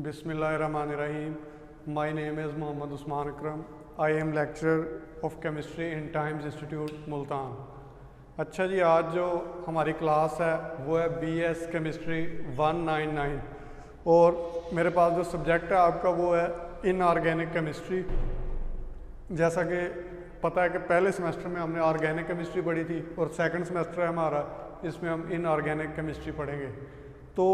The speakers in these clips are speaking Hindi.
Bismillahirrahmanirrahim. My name is Mohammad Usman Akram. I am lecturer of chemistry in Times Institute, Multan. अच्छा जी, आज जो हमारी क्लास है वो है BS केमिस्ट्री 199 और मेरे पास जो सब्जेक्ट है आपका वो है इनऑर्गेनिक केमिस्ट्री। जैसा कि पता है कि पहले सेमेस्टर में हमने ऑर्गेनिक केमिस्ट्री पढ़ी थी और सेकंड सेमेस्टर है हमारा, इसमें हम इनऑर्गेनिक केमिस्ट्री पढ़ेंगे। तो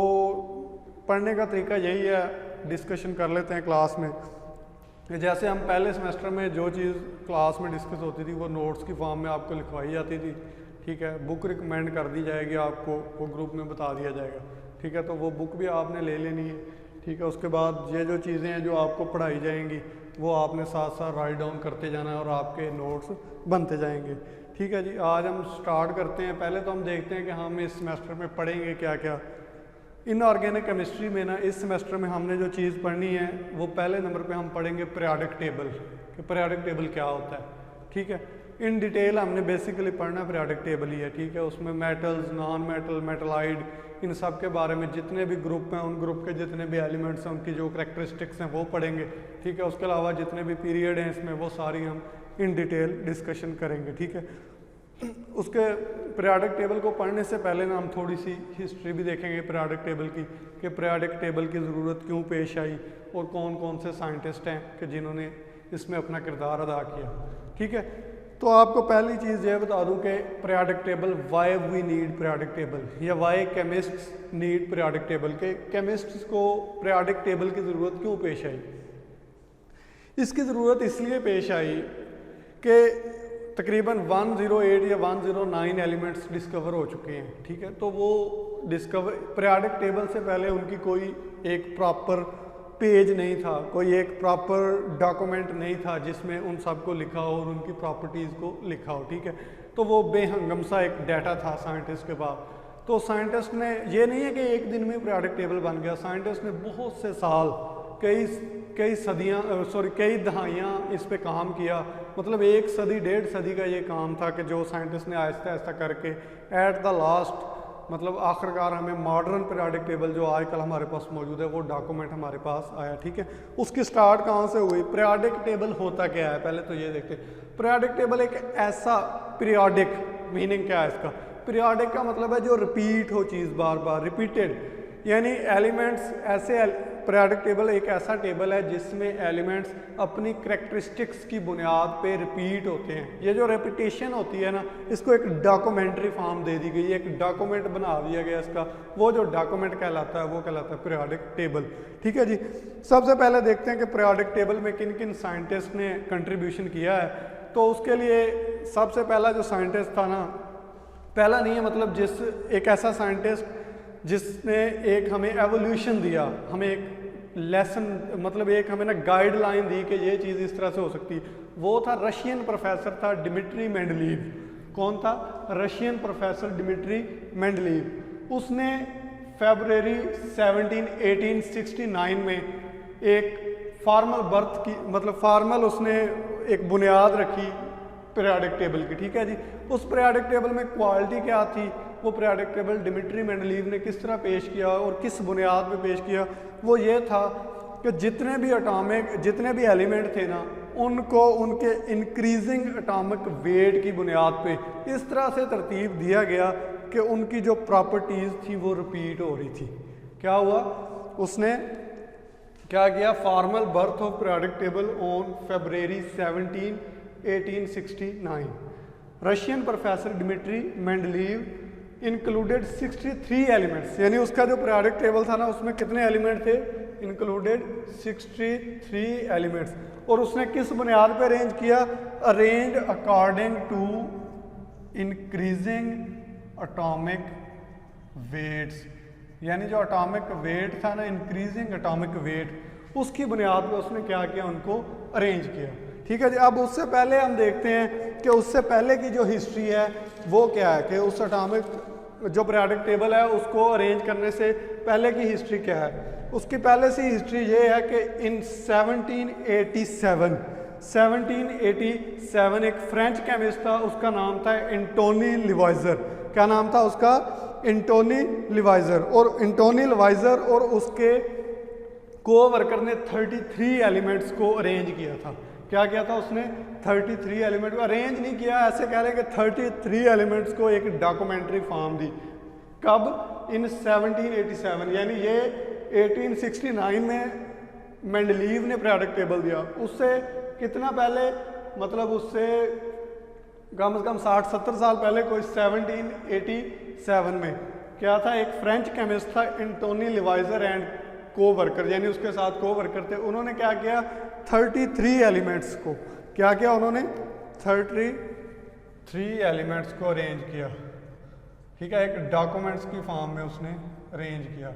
पढ़ने का तरीका यही है, डिस्कशन कर लेते हैं क्लास में। जैसे हम पहले सेमेस्टर में जो चीज़ क्लास में डिस्कस होती थी वो नोट्स की फॉर्म में आपको लिखवाई जाती थी, ठीक है। बुक रिकमेंड कर दी जाएगी आपको, वो ग्रुप में बता दिया जाएगा, ठीक है। तो वो बुक भी आपने ले लेनी है, ठीक है। उसके बाद ये जो चीज़ें हैं जो आपको पढ़ाई जाएंगी वो आपने साथ साथ राइट डाउन करते जाना है और आपके नोट्स बनते जाएंगे, ठीक है जी। आज हम स्टार्ट करते हैं। पहले तो हम देखते हैं कि हम इस सेमेस्टर में पढ़ेंगे क्या क्या। इनऑर्गेनिक केमिस्ट्री में ना इस सेमेस्टर में हमने जो चीज़ पढ़नी है वो पहले नंबर पे हम पढ़ेंगे पीरियोडिक टेबल, कि पीरियोडिक टेबल क्या होता है, ठीक है। इन डिटेल हमने बेसिकली पढ़ना पीरियोडिक टेबल ही है, ठीक है। उसमें मेटल्स, नॉन मेटल, मेटलाइड, इन सब के बारे में जितने भी ग्रुप हैं उन ग्रुप के जितने भी एलिमेंट्स हैं उनकी जो करैक्टरिस्टिक्स हैं वो पढ़ेंगे, ठीक है। उसके अलावा जितने भी पीरियड हैं इसमें वो सारी हम इन डिटेल डिस्कशन करेंगे, ठीक है। उसके पीरियोडिक टेबल को पढ़ने से पहले ना हम थोड़ी सी हिस्ट्री भी देखेंगे पीरियोडिक टेबल की, कि पीरियोडिक टेबल की ज़रूरत क्यों पेश आई और कौन कौन से साइंटिस्ट हैं कि जिन्होंने इसमें अपना किरदार अदा किया, ठीक है। तो आपको पहली चीज़ ये बता दूं कि periodic table, why we need periodic table, या why chemists need periodic table, के केमिस्ट्स को पीरियोडिक टेबल की ज़रूरत क्यों पेश आई। इसकी ज़रूरत इसलिए पेश आई कि तकरीबन 108 या 109 एलिमेंट्स डिस्कवर हो चुके हैं, ठीक है। तो वो डिस्कवर पीरियोडिक टेबल से पहले उनकी कोई एक प्रॉपर पेज नहीं था, कोई एक प्रॉपर डॉक्यूमेंट नहीं था जिसमें उन सब को लिखा हो और उनकी प्रॉपर्टीज़ को लिखा हो, ठीक है। तो वो बेहंगम सा एक डाटा था साइंटिस्ट के पास। तो साइंटिस्ट ने, ये नहीं है कि एक दिन में पीरियोडिक टेबल बन गया, साइंटिस्ट ने बहुत से साल, कई सदियाँ कई दहाइयाँ इस पे काम किया। मतलब एक सदी, 1.5 सदी का ये काम था कि जो साइंटिस्ट ने आहिस्ता आहिस्ता करके एट द लास्ट, मतलब आखिरकार हमें मॉडर्न पीरियोडिक टेबल जो आजकल हमारे पास मौजूद है वो डॉक्यूमेंट हमारे पास आया, ठीक है। उसकी स्टार्ट कहाँ से हुई, पीरियोडिक टेबल होता क्या है पहले तो ये देखते हैं। पीरियोडिक टेबल एक ऐसा, पीरियोडिक मीनिंग क्या है इसका, पीरियोडिक का मतलब है जो रिपीट हो चीज़, बार बार रिपीटेड, यानी एलिमेंट्स ऐसे। पीरियोडिक टेबल एक ऐसा टेबल है जिसमें एलिमेंट्स अपनी करैक्टरिस्टिक्स की बुनियाद पे रिपीट होते हैं। ये जो रेपिटेशन होती है ना, इसको एक डॉक्यूमेंट्री फॉर्म दे दी गई है, एक डॉक्यूमेंट बना दिया गया इसका। वो जो डॉक्यूमेंट कहलाता है वो कहलाता है पीरियोडिक टेबल, ठीक है जी। सबसे पहले देखते हैं कि पीरियोडिक टेबल में किन किन साइंटिस्ट ने कंट्रीब्यूशन किया है। तो उसके लिए सबसे पहला जो साइंटिस्ट था ना, पहला नहीं है मतलब एक ऐसा साइंटिस्ट जिसने एक हमें एवोल्यूशन दिया, हमें एक लेसन, मतलब एक हमें ना गाइडलाइन दी कि ये चीज़ इस तरह से हो सकती है, वो था रशियन प्रोफेसर था डिमिट्री मेंडलीव। कौन था, रशियन प्रोफेसर डिमिट्री मेंडलीव। उसने फरवरी 1869 में एक फॉर्मल बर्थ की, मतलब फॉर्मल उसने एक बुनियाद रखी पीरियोडिक टेबल की, ठीक है जी। उस पीरियोडिक टेबल में क्वालिटी क्या थी, वो पीरियोडिक टेबल डिमिट्री मेंडलीव ने किस तरह पेश किया और किस बुनियाद पे पेश किया, वो ये था कि जितने भी एलिमेंट थे ना उनको उनके इंक्रीजिंग एटॉमिक वेट की बुनियाद पे इस तरह से तरतीब दिया गया कि उनकी जो प्रॉपर्टीज़ थी वो रिपीट हो रही थी। क्या हुआ, उसने क्या किया, formal birth of periodic table on February 17, 1869। Russian professor Dmitry Mendeleev included 63 elements, यानी उसका जो पीरियोडिक टेबल था ना उसमें कितने एलिमेंट थे, इंक्लूडेड 63 एलिमेंट्स। और उसने किस बुनियाद पे अरेंज किया, arrange according to increasing atomic weights, यानी जो एटॉमिक वेट था ना, इंक्रीजिंग एटॉमिक वेट, उसकी बुनियाद पे उसने क्या किया, उनको अरेंज किया, ठीक है जी। अब उससे पहले हम देखते हैं कि उससे पहले की जो हिस्ट्री है वो क्या है, कि उस एटॉमिक जो पीरियोडिक टेबल है उसको अरेंज करने से पहले की हिस्ट्री क्या है। उसकी पहले से हिस्ट्री ये है कि इन 1787 एक फ्रेंच केमिस्ट था, उसका नाम था एंटोनी लिवाइजर। क्या नाम था उसका, एंटोनी लिवाइजर। और एंटोनी लिवाइजर और उसके कोवर्कर ने 33 एलिमेंट्स को अरेंज किया था। क्या किया था उसने? 33 एलिमेंट को अरेंज नहीं किया, ऐसे कह रहे हैं कि 33 एलिमेंट्स को एक डॉक्यूमेंट्री फॉर्म दी। कब? इन 1787, यानी ये 1869 में मेंडलीव ने पीरियोडिक टेबल दिया। उससे कितना पहले, मतलब उससे कम से कम 60-70 साल पहले, कोई 1787 में क्या था, एक फ्रेंच केमिस्ट था एंटोनी लिवाइजर एंड कोवर्कर, यानी उसके साथ कोवर्कर थे। उन्होंने क्या किया, 33 एलिमेंट्स को क्या किया, उन्होंने 33 एलिमेंट्स को अरेंज किया। ठीक है, एक डॉक्यूमेंट्स की फॉर्म में उसने अरेंज किया।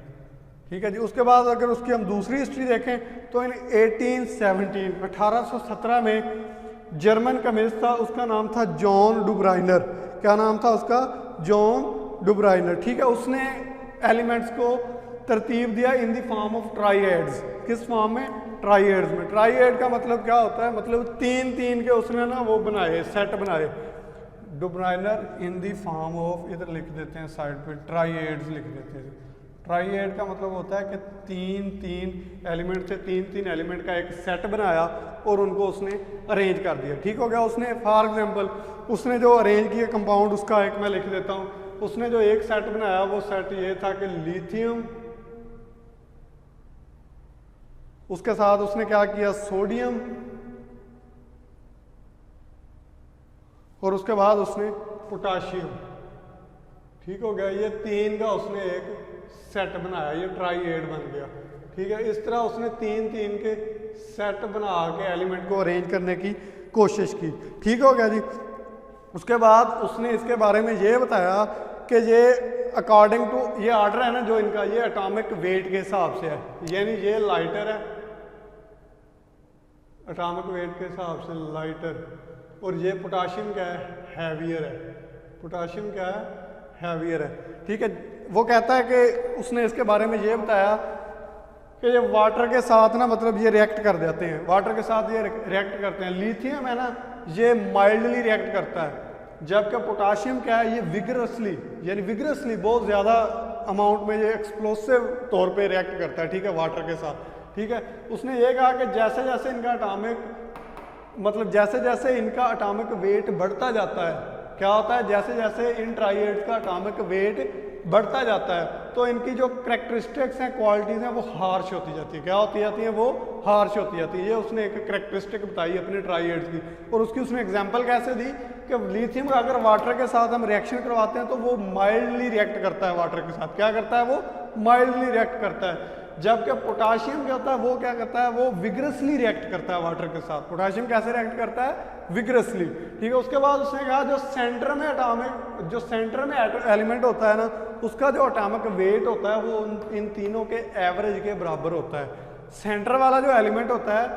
ठीक है जी। उसके बाद अगर उसकी हम दूसरी हिस्ट्री देखें तो इन 1817 में जर्मन केमिस्ट था, उसका नाम था जॉन डुब्राइनर। क्या नाम था उसका? जॉन डुब्राइनर। ठीक है, उसने एलिमेंट्स को तरतीब दिया इन द फॉर्म ऑफ ट्राइएड्स। किस फॉर्म में? ट्राइएड्स में। ट्राइएड का मतलब क्या होता है? मतलब 3-3 के उसने ना वो बनाए, सेट बनाए। डुब्राइनर इन द फॉर्म ऑफ, इधर लिख देते हैं साइड पे, ट्राइएड्स लिख देते हैं। ट्राइएड का मतलब होता है कि 3-3 एलिमेंट से 3-3 एलिमेंट का एक सेट बनाया और उनको उसने अरेंज कर दिया। ठीक हो गया। उसने फॉर एग्जांपल उसने जो अरेंज किया कंपाउंड, उसका एक मैं लिख देता हूँ। उसने जो एक सेट बनाया वो सेट ये था कि लिथियम, उसके साथ उसने क्या किया, सोडियम, और उसके बाद उसने पोटाशियम। ठीक हो गया। ये 3 का उसने एक सेट बनाया, ये ट्राइएड बन गया। ठीक है, इस तरह उसने 3-3 के सेट बना के एलिमेंट को अरेंज करने की कोशिश की। ठीक हो गया जी। उसके बाद उसने इसके बारे में ये बताया कि ये अकॉर्डिंग टू, ये आर्डर है ना जो इनका, ये एटॉमिक वेट के हिसाब से है। यानी ये लाइटर है, एटॉमिक वेट के हिसाब से लाइटर, और ये पोटाशियम क्या है, हैवियर है। पोटाशियम क्या है, हैवियर है। ठीक है। वो कहता है कि उसने इसके बारे में ये बताया कि ये वाटर के साथ ना, मतलब ये रिएक्ट कर जाते हैं, वाटर के साथ ये रिएक्ट करते हैं। लिथियम है ना, ये माइल्डली रिएक्ट करता है, जबकि पोटाशियम क्या है, ये विगरसली, यानी विगरसली बहुत ज़्यादा अमाउंट में ये एक्सप्लोसिव तौर पे रिएक्ट करता है। ठीक है, वाटर के साथ। ठीक है। उसने ये कहा कि जैसे जैसे इनका एटॉमिक, मतलब जैसे जैसे इनका एटॉमिक वेट बढ़ता जाता है, क्या होता है, जैसे जैसे इन ट्राइएड्स का एटॉमिक वेट बढ़ता जाता है तो इनकी जो करैक्टरिस्टिक्स हैं, क्वालिटीज़ हैं, वो हार्श होती जाती है। क्या होती जाती हैं? वो हार्श होती जाती है। ये उसने एक करैक्टरिस्टिक बताई अपने ट्राइएड्स की, और उसकी उसने एग्जांपल कैसे दी कि लिथियम का अगर वाटर के साथ हम रिएक्शन करवाते हैं तो वो माइल्डली रिएक्ट करता है वाटर के साथ। क्या करता है? वो माइल्डली रिएक्ट करता है। जबकि पोटाशियम क्या होता है, वो क्या करता है, वो विग्रसली रिएक्ट करता है वाटर के साथ। पोटाशियम कैसे रिएक्ट करता है? विग्रसली। ठीक है। उसके बाद उसने कहा जो सेंटर में एटॉमिक, जो सेंटर में एलिमेंट होता है ना, उसका जो एटॉमिक वेट होता है वो इन तीनों के एवरेज के बराबर होता है। सेंटर वाला जो एलिमेंट होता है,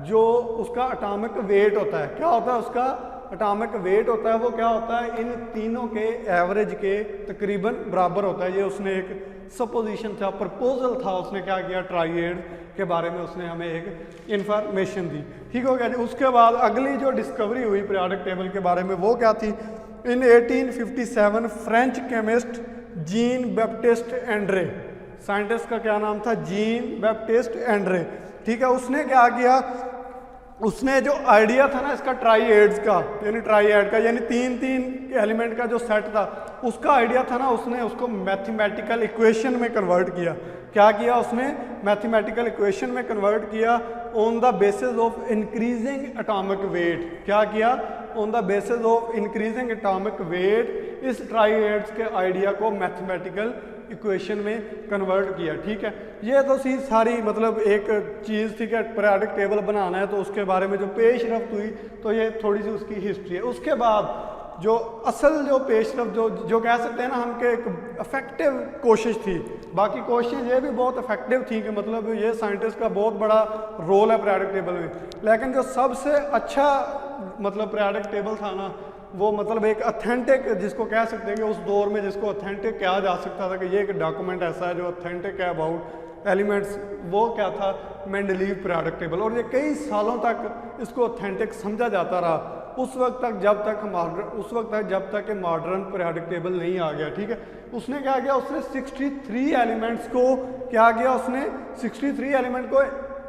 जो उसका एटॉमिक वेट होता है, क्या होता है उसका एटॉमिक वेट होता है, वो क्या होता है, इन तीनों के एवरेज के तकरीबन बराबर होता है। ये उसने एक सपोजिशन था, प्रपोजल था, उसने क्या किया, ट्राइएड के बारे में उसने हमें एक इंफॉर्मेशन दी। ठीक हो गया जी। उसके बाद अगली जो डिस्कवरी हुई पीरियोडिक टेबल के बारे में वो क्या थी, इन 1857 French chemist Jean Baptiste Andre, scientist का क्या नाम था, जीन बैप्टिस्ट एंड्रे। ठीक है। उसने क्या किया, उसने जो आइडिया था ना इसका ट्राइएड्स का, यानी ट्राइएड का, यानी 3-3 एलिमेंट का जो सेट था, उसका आइडिया था ना, उसने उसको मैथमेटिकल इक्वेशन में कन्वर्ट किया। क्या किया उसने? मैथमेटिकल इक्वेशन में कन्वर्ट किया on the basis of increasing atomic wait. क्या किया? On the basis of increasing atomic wait इस ट्राइएड्स के आइडिया को मैथमेटिकल इक्वेशन में कन्वर्ट किया। ठीक है। ये तो सारी मतलब एक चीज़ थी कि पीरियोडिक टेबल बनाना है, तो उसके बारे में जो पेशरफ्त हुई, तो ये थोड़ी सी उसकी हिस्ट्री है। उसके बाद जो असल जो पेशरफ्त जो कह सकते हैं ना हम, कि एक इफेक्टिव कोशिश थी। बाकी कोशिश ये भी बहुत इफेक्टिव थी कि मतलब ये साइंटिस्ट का बहुत बड़ा रोल है पीरियोडिक टेबल में, लेकिन जो सबसे अच्छा मतलब पीरियोडिक टेबल था ना, वो मतलब एक ऑथेंटिक, जिसको कह सकते हैं कि उस दौर में जिसको ऑथेंटिक कहा जा सकता था कि ये एक डॉक्यूमेंट ऐसा है जो ऑथेंटिक है अबाउट एलिमेंट्स, वो क्या था, मेंडलीव पीरियोडिक टेबल। और ये कई सालों तक इसको ऑथेंटिक समझा जाता रहा। उस वक्त तक जब तक कि मॉडर्न पीरियोडिक टेबल नहीं आ गया, ठीक है। उसने क्या किया, उसने 63 एलिमेंट्स को क्या किया, उसने 63 एलिमेंट को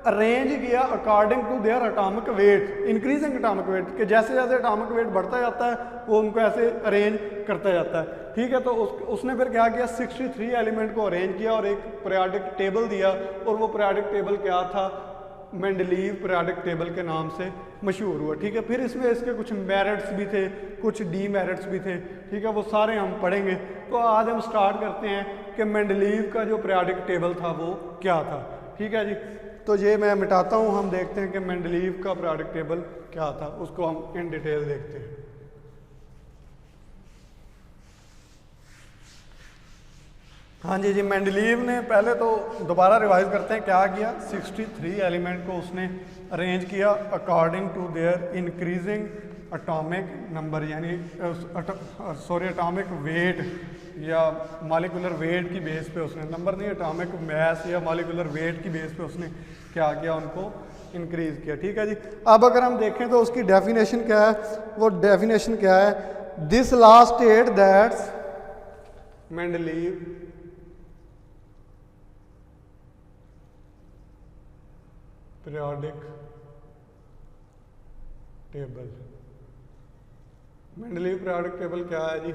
अरेंज किया according to their atomic weight, increasing atomic weight, कि जैसे जैसे एटॉमिक वेट बढ़ता जाता है वो उनको ऐसे अरेंज करता जाता है, ठीक है। तो उसने फिर क्या किया, 63 एलिमेंट को अरेंज किया और एक पीरियोडिक टेबल दिया, और वो पीरियोडिक टेबल क्या था, मेंडलीव पीरियोडिक टेबल के नाम से मशहूर हुआ, ठीक है। फिर इसमें इसके कुछ मेरिट्स भी थे, कुछ डीमेरिट्स भी थे, ठीक है, वो सारे हम पढ़ेंगे। तो आज हम स्टार्ट करते हैं कि मेंडलीव का जो पीरियोडिक टेबल था वो क्या था, ठीक है जी। तो ये मैं मिटाता हूँ, हम देखते हैं कि मेंडलीव का पीरियोडिक टेबल क्या था, उसको हम इन डिटेल देखते हैं। हाँ जी, मेंडलीव ने पहले तो दोबारा रिवाइज करते हैं क्या किया, 63 एलिमेंट को उसने अरेंज किया according to their increasing atomic number, यानी एटॉमिक वेट या मॉलिक्यूलर वेट की बेस पे उसने, नंबर नहीं, एटॉमिक मैस या मॉलिक्यूलर वेट की बेस पे उसने क्या किया, उनको इंक्रीज किया, ठीक है जी। अब अगर हम देखें तो उसकी डेफिनेशन क्या है, वो डेफिनेशन क्या है, this law state that's Mendeleev periodic table, Mendeleev periodic table क्या है जी,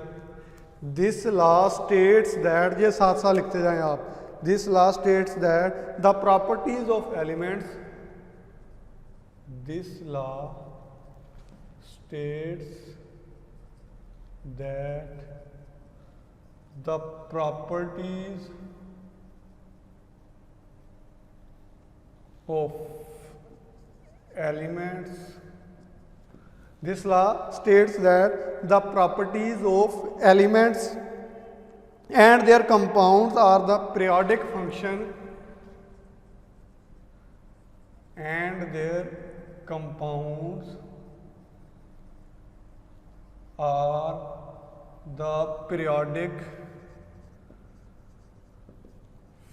दिस लॉ स्टेट्स दैट, ये साथ साथ लिखते जाएं आप, this law states that the properties of elements, this law states that the properties of elements, this law states that the properties of elements and their compounds are the periodic function and their compounds are the periodic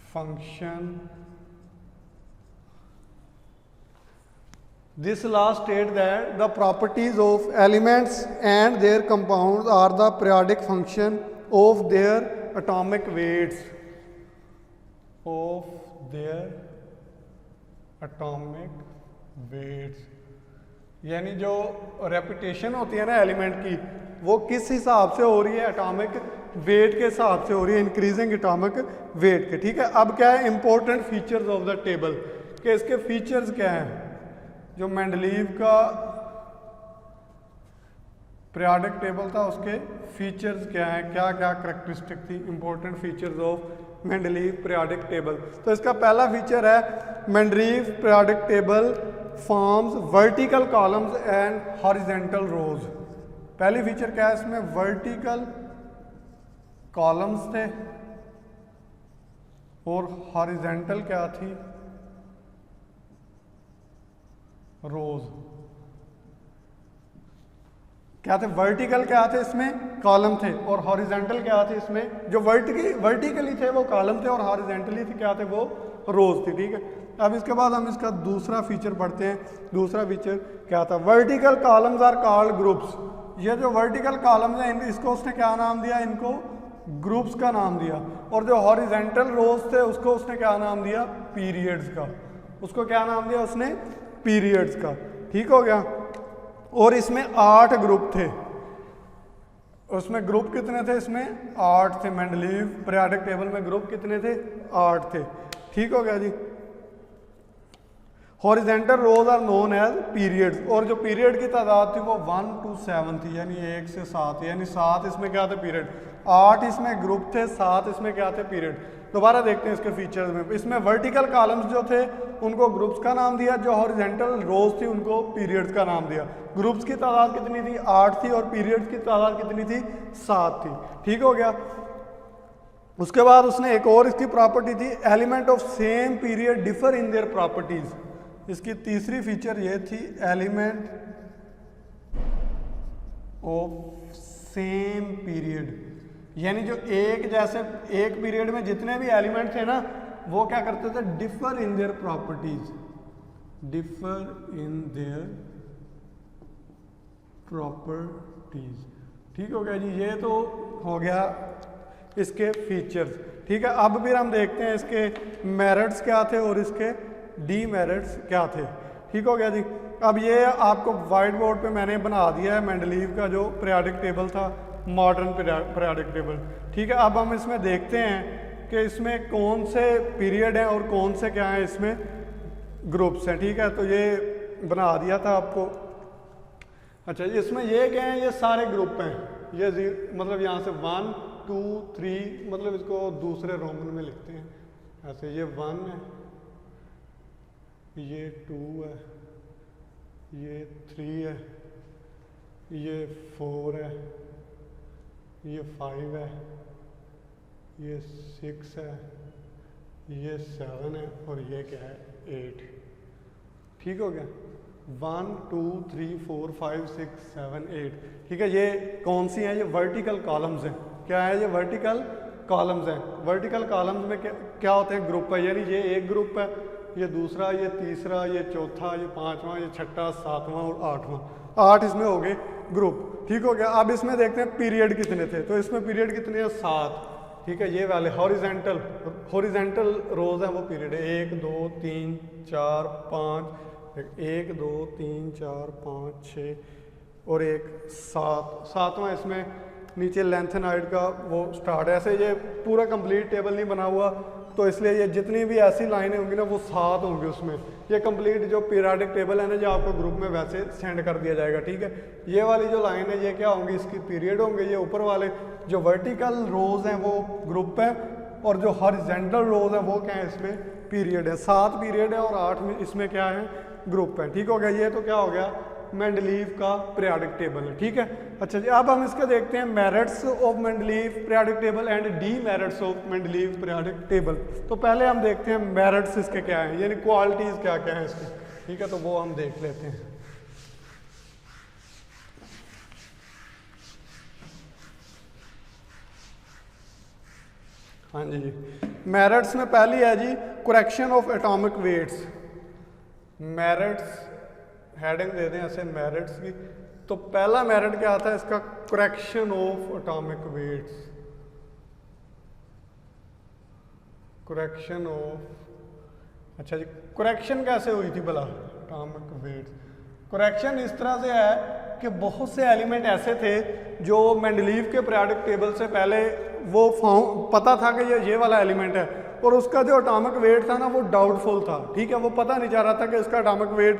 function. This law states that the properties of elements and their compounds are the periodic function of their atomic weights, of their atomic weights, यानी जो रेपिटेशन होती है ना एलिमेंट की, वो किस हिसाब से हो रही है, एटॉमिक वेट के हिसाब से हो रही है, इंक्रीजिंग एटॉमिक वेट के, ठीक है। अब क्या है important features of the table, कि इसके फीचर्स क्या हैं, जो मेंडलीव का पीरियोडिक टेबल था उसके फीचर्स क्या हैं, क्या क्या करैक्टरिस्टिक थी, important features of Mendeleev periodic table. तो इसका पहला फीचर है, Mendeleev periodic table forms vertical columns and horizontal rows. पहली फीचर क्या है इसमें, वर्टिकल कॉलम्स थे और हॉरिजेंटल क्या थी, रोज। क्या थे, वर्टिकल क्या थे इसमें, कॉलम थे, और हॉरिजेंटल क्या थे इसमें, जो वर्टिकली थे वो कॉलम थे और हॉरिजेंटली थे क्या थे, वो रोज थे, ठीक है। अब इसके बाद हम इसका दूसरा फीचर पढ़ते हैं। दूसरा फीचर क्या था, vertical columns are called groups. ये जो वर्टिकल कॉलम्स हैं इसको उसने क्या नाम दिया, इनको ग्रुप्स का नाम दिया, और जो हॉरिजेंटल रोज थे उसको उसने क्या नाम दिया, पीरियड्स का। उसको क्या नाम दिया उसने, पीरियड्स का, ठीक हो गया। और इसमें 8 ग्रुप थे, उसमें ग्रुप कितने थे, इसमें 8 थे। मेंडलीव पीरियोडिक टेबल में ग्रुप कितने थे, 8 थे, ठीक हो गया जी। Horizontal rows are known as periods, और जो पीरियड की तादाद थी वो 1 to 7 थी, यानी 1 से 7, यानी 7 इसमें क्या थे, पीरियड। 8 इसमें ग्रुप थे, 7 इसमें क्या थे, पीरियड। दोबारा देखते हैं इसके फीचर्स में। इसमें वर्टिकल कॉलम्स जो थे उनको ग्रुप्स का नाम दिया, जो हॉरिजेंटल रोज थी उनको पीरियड्स का नाम दिया। ग्रुप्स की तादाद कितनी थी, 8 थी, और पीरियड्स की तादाद कितनी थी, 7 थी, ठीक हो गया। उसके बाद उसने एक और इसकी प्रॉपर्टी थी, element of same period differ in their properties. इसकी तीसरी फीचर ये थी, एलिमेंट ऑफ सेम पीरियड, यानी जो एक जैसे एक पीरियड में जितने भी एलिमेंट थे ना वो क्या करते थे, differ in their properties, differ in their properties. ठीक हो गया जी, ये तो हो गया इसके फीचर्स। ठीक है, अब फिर हम देखते हैं इसके मेरिट्स क्या थे और इसके डीमेरिट्स क्या थे। ठीक हो गया जी। अब ये आपको वाइट बोर्ड पे मैंने बना दिया है मेंडलीव का जो पीरियोडिक टेबल था, मॉडर्न पीरियोडिक टेबल। ठीक है, अब हम इसमें देखते हैं कि इसमें कौन से पीरियड हैं और कौन से क्या हैं इसमें ग्रुप्स हैं। ठीक है, तो ये बना दिया था आपको। अच्छा, इसमें ये क्या है, ये सारे ग्रुप हैं। ये मतलब यहाँ से 1 2 3, मतलब इसको दूसरे रोमन में लिखते हैं ऐसे। ये 1 है, ये 2 है, ये 3 है, ये 4 है, ये 5 है, ये 6 है, ये 7 है और ये क्या है 8। ठीक हो गया, 1 2 3 4 5 6 7 8। ठीक है, ये कौन सी हैं, ये वर्टिकल कॉलम्स हैं। क्या है, ये वर्टिकल कॉलम्स हैं। वर्टिकल कॉलम्स में क्या होते हैं, ग्रुप है, यानी ये एक ग्रुप है, ये दूसरा, ये तीसरा, ये चौथा, ये पांचवा, ये छठा, सातवां और आठवां। 8 इसमें हो गए ग्रुप। ठीक हो गया। अब इसमें देखते हैं पीरियड कितने थे, तो इसमें पीरियड कितने हैं 7। ठीक है, ये वाले हॉरिजेंटल रोज हैं वो पीरियड है 1 2 3 4 5, 1 2 3 4 5 6 और 1 7। 7वां इसमें नीचे लेंथेनाइड का वो स्टार्ट है। ऐसे ये पूरा कंप्लीट टेबल नहीं बना हुआ, तो इसलिए ये जितनी भी ऐसी लाइनें होंगी ना वो 7 होंगी उसमें। ये कंप्लीट जो पीरियोडिक टेबल है ना, जो आपको ग्रुप में वैसे सेंड कर दिया जाएगा। ठीक है, ये वाली जो लाइन है ये क्या होंगी, इसकी पीरियड होंगे। ये ऊपर वाले जो वर्टिकल रोज हैं वो ग्रुप है, और जो हॉरिजॉन्टल रोज हैं वो क्या है, इसमें पीरियड है। 7 पीरियड है और 8 में इसमें क्या है, ग्रुप है। ठीक हो गया, ये तो क्या हो गया, मेंडलीव का पीरियोडिक टेबल है। ठीक है। अच्छा जी, अब हम इसके देखते हैं merits of Mendeleev periodic table and demerits of Mendeleev periodic table. तो पहले हम देखते हैं मेरिट्स इसके क्या हैं, यानी क्वालिटीज क्या क्या है इसकी। ठीक है, तो वो हम देख लेते हैं। हाँ जी, मेरिट्स में पहली है जी correction of atomic weights. Merits heading दे दें ऐसे मेरिट्स की, तो पहला मेरिट क्या आता है इसका, correction of atomic weights. Correction of, अच्छा जी, करेक्शन कैसे हुई थी भला एटॉमिक वेट्स। करेक्शन इस तरह से है कि बहुत से एलिमेंट ऐसे थे जो मेंडलीव के पीरियोडिक टेबल से पहले वो पता था कि ये वाला एलिमेंट है, और उसका जो एटॉमिक वेट था ना वो डाउटफुल था। ठीक है, वो पता नहीं जा रहा था कि इसका एटॉमिक वेट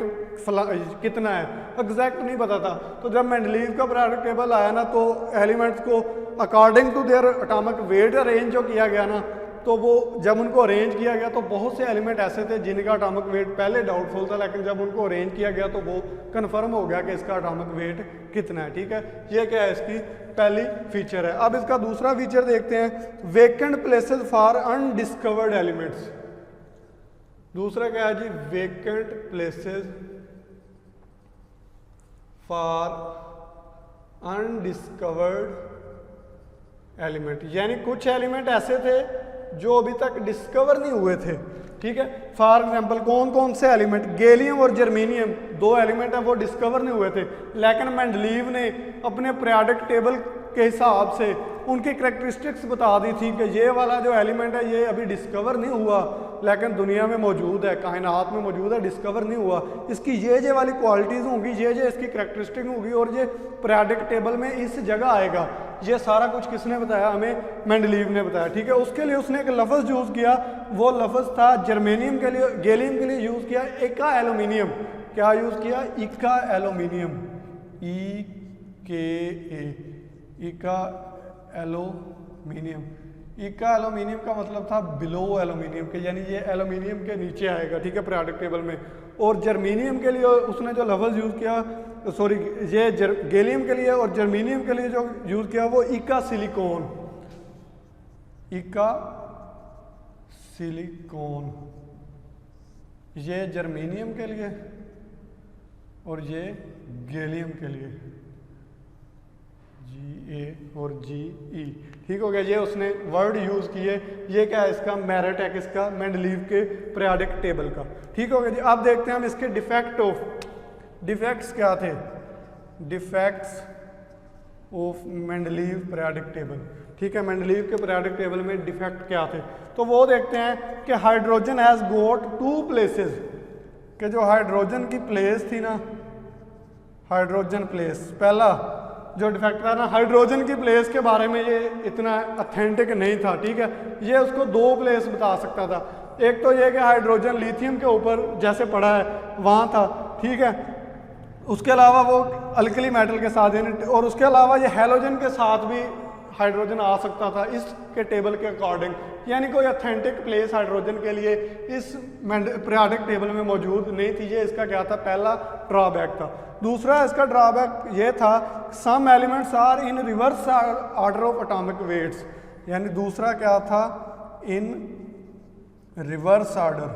कितना है, एग्जैक्ट नहीं पता था। तो जब मेंडलीव का पीरियोडिक टेबल आया ना, तो एलिमेंट्स को according to their atomic weight arrange जो किया गया ना, तो वो जब उनको अरेंज किया गया तो बहुत से एलिमेंट ऐसे थे जिनका एटॉमिक वेट पहले डाउटफुल था, लेकिन जब उनको अरेंज किया गया तो वो कन्फर्म हो गया कि इसका एटॉमिक वेट कितना है। ठीक है, ये क्या है, इसकी पहली फीचर है। अब इसका दूसरा फीचर देखते हैं, vacant places for undiscovered elements. दूसरा क्या है जी, vacant places for undiscovered element, यानी कुछ एलिमेंट ऐसे थे जो अभी तक डिस्कवर नहीं हुए थे। ठीक है, फॉर एग्जांपल कौन कौन से एलिमेंट, गैलियम और जर्मेनियम, 2 एलिमेंट हैं वो डिस्कवर नहीं हुए थे, लेकिन मेंडलीव ने अपने पीरियोडिक टेबल के हिसाब से उनकी करैक्टरिस्टिक्स बता दी थी कि ये वाला जो एलिमेंट है ये अभी डिस्कवर नहीं हुआ, लेकिन दुनिया में मौजूद है, कायनात में मौजूद है, डिस्कवर नहीं हुआ। इसकी ये वाली क्वालिटीज़ होंगी, ये इसकी करैक्टरिस्टिक होगी, और ये पीरियोडिक टेबल में इस जगह आएगा। ये सारा कुछ किसने बताया, हमें मेंडलीव ने बताया। ठीक है, उसके लिए उसने एक लफ्ज़ यूज़ किया, वो लफ्ज़ था जर्मेनियम के लिए, गैलियम के लिए यूज़ किया इका एल्यूमिनियम। क्या यूज़ किया, इका एल्यूमिनियम, इका एल्यूमिनियम। इका एल्यूमिनियम का मतलब था बिलो एल्यूमिनियम के, यानी ये एल्यूमिनियम के नीचे आएगा। ठीक है, पीरियोडिक टेबल में। और जर्मेनियम के लिए उसने जो लफ्ज़ यूज़ किया, सॉरी, ये गैलियम के लिए और जर्मेनियम के लिए जो यूज़ किया वो इका सिलिकॉन, इका सिलिकॉन। ये जर्मेनियम के लिए और ये गैलियम के लिए, Ga और Ge। ठीक हो गया, ये उसने वर्ड यूज़ किए। ये क्या है, इसका मेरिट है किसका, मेंडलीव के पीरियोडिक टेबल का। ठीक हो गया जी। अब देखते हैं हम इसके डिफेक्ट्स क्या थे। Defects of Mendeleev periodic table. ठीक है, मेंडलीव के पीरियोडिक टेबल में डिफेक्ट क्या थे, तो वो देखते हैं कि हाइड्रोजन हैज़ गोट 2 प्लेसेस, कि जो हाइड्रोजन की प्लेस थी ना, हाइड्रोजन प्लेस, पहला जो डिफेक्ट था ना, हाइड्रोजन की प्लेस के बारे में ये इतना अथेंटिक नहीं था। ठीक है, ये उसको 2 प्लेस बता सकता था। एक तो ये कि हाइड्रोजन लिथियम के ऊपर जैसे पड़ा है वहाँ था। ठीक है, उसके अलावा वो अल्कली मेटल के साथ, और उसके अलावा ये हैलोजन के साथ भी हाइड्रोजन आ सकता था इसके टेबल के अकॉर्डिंग, यानी कोई ऑथेंटिक प्लेस हाइड्रोजन के लिए इस पीरियोडिक टेबल में मौजूद नहीं थी। ये इसका क्या था, पहला ड्रॉबैक था। दूसरा इसका ड्रॉबैक ये था, some elements are in reverse order of atomic weights, यानी दूसरा क्या था, in reverse order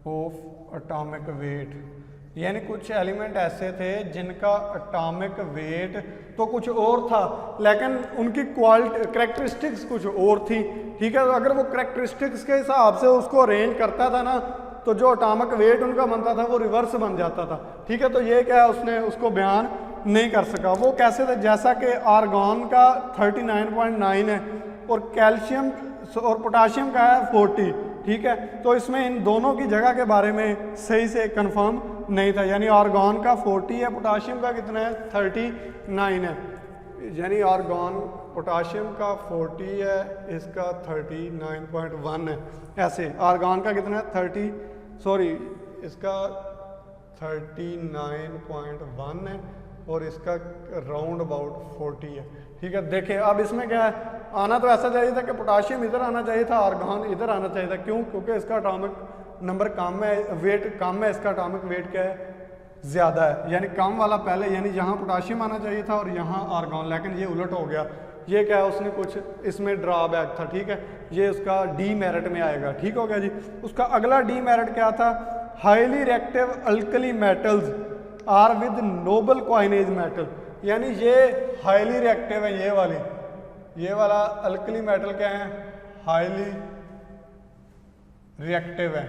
of atomic weight, यानी कुछ एलिमेंट ऐसे थे जिनका एटॉमिक वेट तो कुछ और था लेकिन उनकी क्वालिटी करैक्टरिस्टिक्स कुछ और थी। ठीक है, तो अगर वो करैक्टरिस्टिक्स के हिसाब से उसको अरेंज करता था ना, तो जो एटॉमिक वेट उनका बनता था वो रिवर्स बन जाता था। ठीक है, तो ये क्या है, उसने उसको बयान नहीं कर सका। वो कैसे थे, जैसा कि आर्गॉन का 39.9 है और कैल्शियम और पोटाशियम का है 40। ठीक है, तो इसमें इन दोनों की जगह के बारे में सही से कंफर्म नहीं था, यानी आर्गॉन का 40 है, पोटाशियम का कितना है, 39 है, यानी आर्गॉन पोटाशियम का 40 है, इसका 39.1 है। ऐसे आर्गॉन का कितना है, इसका 39.1 है और इसका राउंड अबाउट 40 है। ठीक है, देखिए अब इसमें क्या है, आना तो ऐसा चाहिए था कि पोटाशियम इधर आना चाहिए था, आर्गॉन इधर आना चाहिए था। क्यों? क्योंकि इसका एटॉमिक नंबर कम है, वेट कम है, इसका एटॉमिक वेट क्या है, ज़्यादा है, यानी कम वाला पहले, यानी यहाँ पोटाशियम आना चाहिए था और यहाँ आर्गॉन, लेकिन ये उलट हो गया। ये क्या है, उसने कुछ इसमें ड्रॉबैक था। ठीक है, ये उसका डी मेरिट में आएगा। ठीक हो गया जी। उसका अगला डी मेरिट क्या था, highly reactive alkali metals are with noble coinage metal, यानी ये हाईली रिएक्टिव है, ये वाला अल्कली मेटल क्या है, हाईली रिएक्टिव है,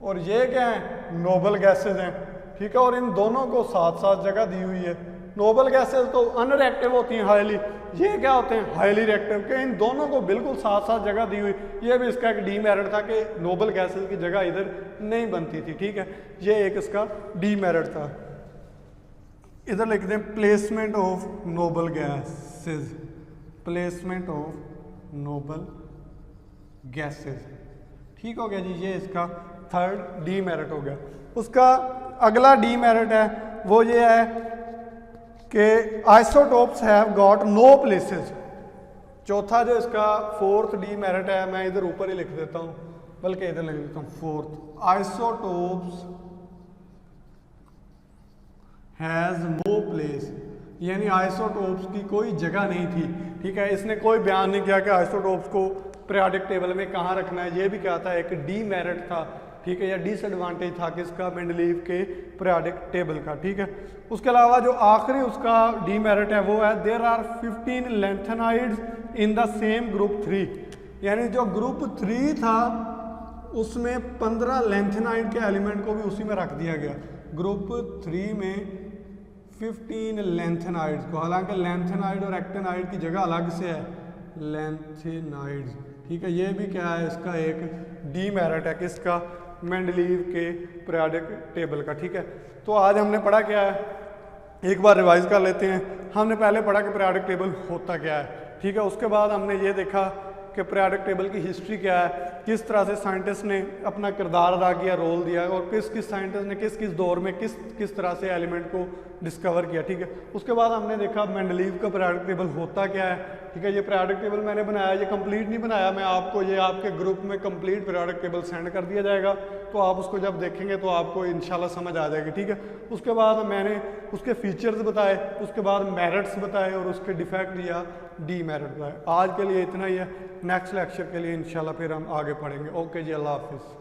और ये क्या है, नोबल गैसेज हैं। ठीक है, और इन दोनों को साथ साथ जगह दी हुई है। नोबल गैसेज तो अनरिएक्टिव होती हैं हाईली, ये क्या होते हैं, हाईली रिएक्टिव, के इन दोनों को बिल्कुल साथ साथ जगह दी हुई। ये भी इसका एक डी मेरिट था कि नोबल गैसेज की जगह इधर नहीं बनती थी। ठीक है, ये एक इसका डी मेरिट था। इधर लिखते हैं placement of noble gases, placement of noble gases. ठीक हो गया जी, ये इसका थर्ड डी मेरिट हो गया। उसका अगला डी मेरिट है वो ये है कि isotopes have got know places. चौथा जो इसका फोर्थ डी मेरिट है, मैं इधर ऊपर ही लिख देता हूँ, बल्कि इधर लिख देता हूँ fourth, isotopes has no place, यानी आइसोटोप्स की कोई जगह नहीं थी। ठीक है, इसने कोई बयान नहीं किया कि आइसोटोप्स को पीरियोडिक टेबल में कहाँ रखना है। ये भी क्या था, एक डी मेरिट था। ठीक है, या डिसएडवांटेज था किसका, मेंडलीव के पीरियोडिक टेबल का। ठीक है, उसके अलावा जो आखिरी उसका डी मेरिट है वो है, there are 15 lanthanides in the same group 3, यानी जो ग्रुप 3 था उसमें 15 लैंथेनाइड के एलिमेंट को भी उसी में रख दिया गया। ग्रुप 3 में 15 लैंथेनाइड्स को, हालांकि लैंथेनाइड और एक्टेनाइड की जगह अलग से है, लैंथेनाइड्स। ठीक है, ये भी क्या है, इसका एक डी मेरिट है किसका, मेंडलीव के पीरियोडिक टेबल का। ठीक है, तो आज हमने पढ़ा क्या है, एक बार रिवाइज कर लेते हैं। हमने पहले पढ़ा कि पीरियोडिक टेबल होता क्या है। ठीक है, उसके बाद हमने ये देखा कि पीरियोडिक टेबल की हिस्ट्री क्या है, किस तरह से साइंटिस्ट ने अपना किरदार अदा किया, रोल दिया, और किस किस साइंटिस्ट ने किस किस दौर में किस तरह से एलिमेंट को डिस्कवर किया। ठीक है, उसके बाद हमने देखा मेंडलीव का पीरियोडिक टेबल होता क्या है। ठीक है, ये पीरियोडिक टेबल मैंने बनाया, ये कंप्लीट नहीं बनाया मैं आपको, ये आपके ग्रुप में कंप्लीट पीरियोडिक टेबल सेंड कर दिया जाएगा, तो आप उसको जब देखेंगे तो आपको इंशाल्लाह समझ आ जाएगी। ठीक है, उसके बाद मैंने उसके फीचर्स बताए, उसके बाद मेरिट्स बताए और उसके डिफेक्ट या डी मेरिट बताए। आज के लिए इतना ही है, नेक्स्ट लेक्चर के लिए इंशाल्लाह फिर हम आगे पढ़ेंगे। ओके जी, अल्लाह हाफिज़।